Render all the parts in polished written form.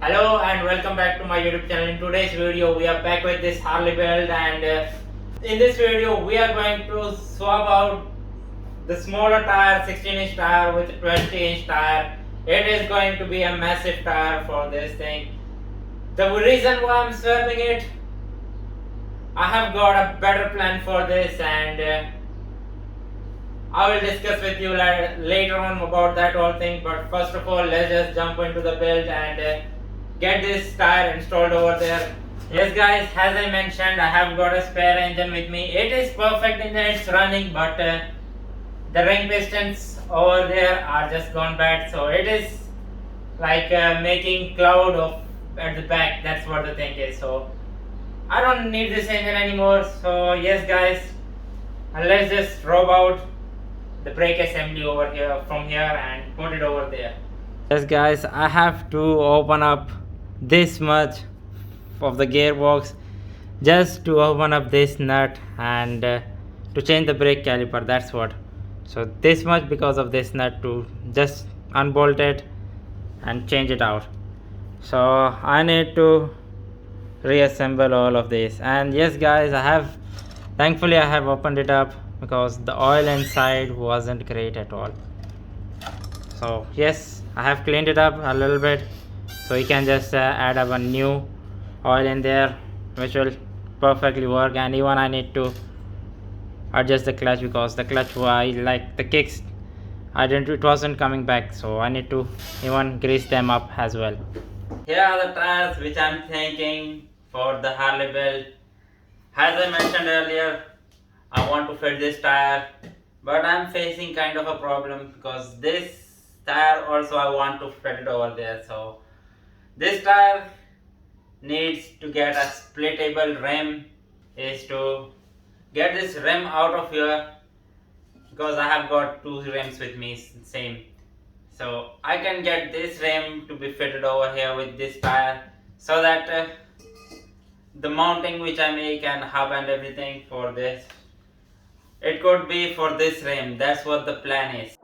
Hello and welcome back to my YouTube channel. In today's video, we are back with this Harley build, and in this video, we are going to swap out the smaller tire, 16-inch tire with a 20-inch tire. It is going to be a massive tire for this thing. The reason why I'm swapping it, I have got a better plan for this, and I will discuss with you later on about that whole thing. But first of all, let's just jump into the build and get this tire installed over there. Yes guys, as I mentioned, I have got a spare engine with me. It is perfect in its running, but the ring pistons over there are just gone bad, so it is like making cloud of at the back. That's what the thing is. So I don't need this engine anymore. So yes guys, let's just rob out the brake assembly over here from here and put it over there. Yes guys, I have to open up this much of the gearbox just to open up this nut and to change the brake caliper. That's what. So this much because of this nut to just unbolt it and change it out. So I need to reassemble all of this. And yes guys, thankfully I have opened it up because the oil inside wasn't great at all. So yes, I have cleaned it up a little bit, so you can just add up a new oil in there which will perfectly work. And even I need to adjust the clutch because the clutch, like the kicks, it wasn't coming back, so I need to even grease them up as well. Here are the tires which I'm thinking for the Harley build. As I mentioned earlier, I want to fit this tire, but I'm facing kind of a problem because this tire also I want to fit it over there. So this tire needs to get a splittable rim, is to get this rim out of here because I have got two rims with me same. So I can get this rim to be fitted over here with this tire, so that the mounting which I make and hub and everything for this, it could be for this rim. That's what the plan is.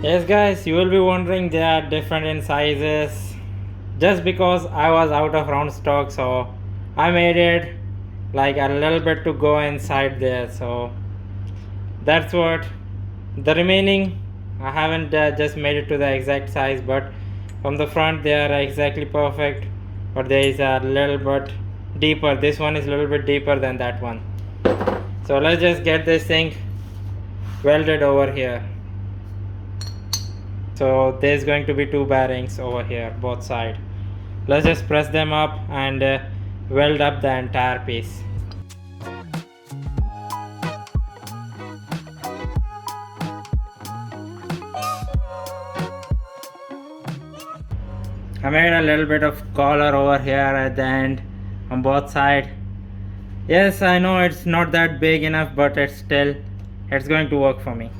Yes guys, you will be wondering they are different in sizes just because I was out of round stock, so I made it like a little bit to go inside there. So that's what. The remaining I haven't just made it to the exact size, but from the front they are exactly perfect, but there is a little bit deeper. This one is a little bit deeper than that one. So let's just get this thing welded over here. So there's going to be two bearings over here, both sides. Let's just press them up and weld up the entire piece. I made a little bit of collar over here at the end on both sides, Yes, I know it's not that big enough, but it's going to work for me.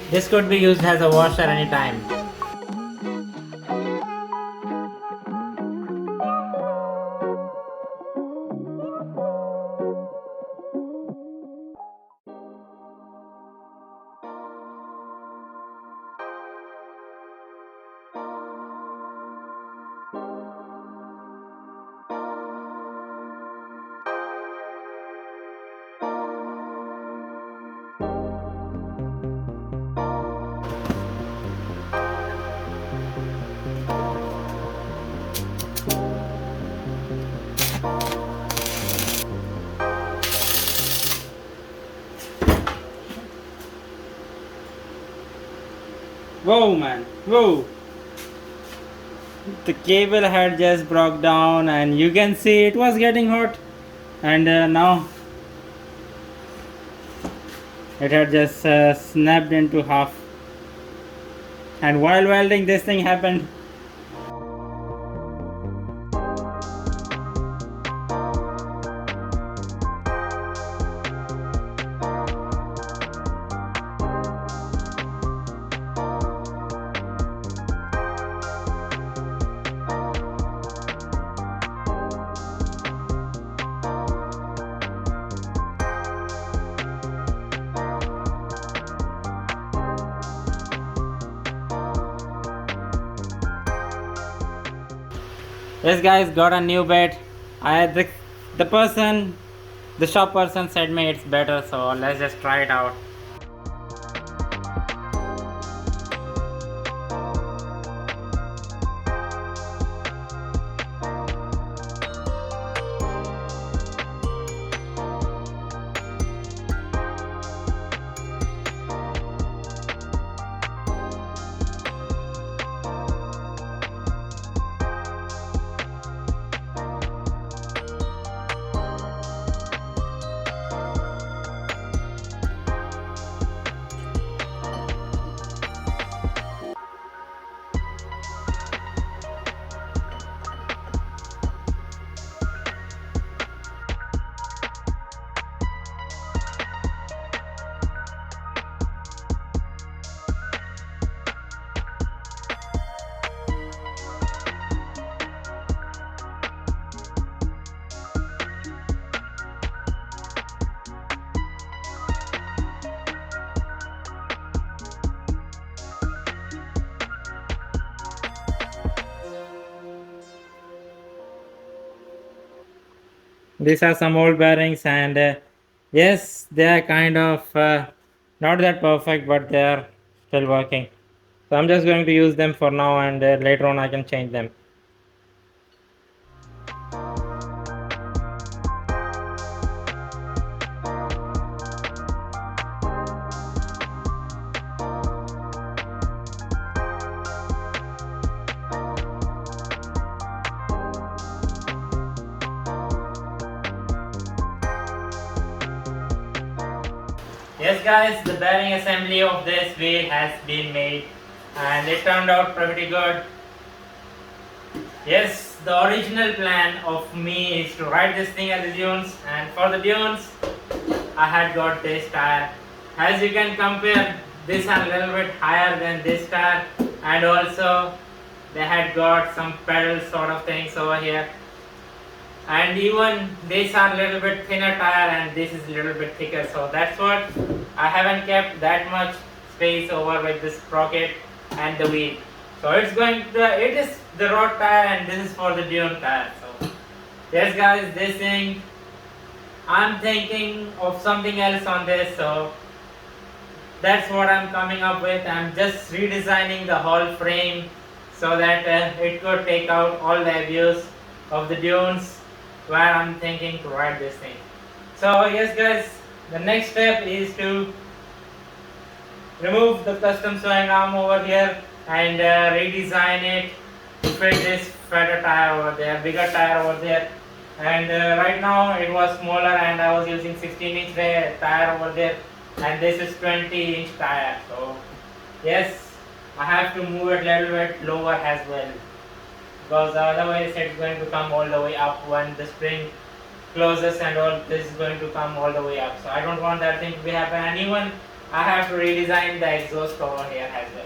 This could be used as a washer anytime. Whoa, man, whoa! The cable had just broke down, and you can see it was getting hot, and now it had just snapped into half. And while welding, this thing happened. Yes, guys, got a new bed. The person, the shop person said me it's better, so let's just try it out. These are some old bearings, and yes, they are kind of not that perfect, but they are still working. So I'm just going to use them for now, and later on I can change them. Yes, guys, the bearing assembly of this wheel has been made, and it turned out pretty good. Yes, the original plan of me is to ride this thing at the dunes, and for the dunes I had got this tire. As you can compare, this are a little bit higher than this tire, and also they had got some pedal sort of things over here, and even these are a little bit thinner tire, and this is a little bit thicker, so that's what I haven't kept that much space over with this sprocket and the wheel. So it is the road tire, and this is for the dune tire. So yes, guys, this thing, I'm thinking of something else on this, so that's what I'm coming up with. I'm just redesigning the whole frame so that it could take out all the abuse of the dunes, where I'm thinking to ride this thing. So yes guys, the next step is to remove the custom swing arm over here and redesign it to fit this fatter tire over there, bigger tire over there. And right now it was smaller and I was using 16-inch tire over there, and this is 20-inch tire. So yes, I have to move it a little bit lower as well, because otherwise it's going to come all the way up when the spring closes and all this is going to come all the way up. So I don't want that thing to be happen, and even I have to redesign the exhaust over here as well.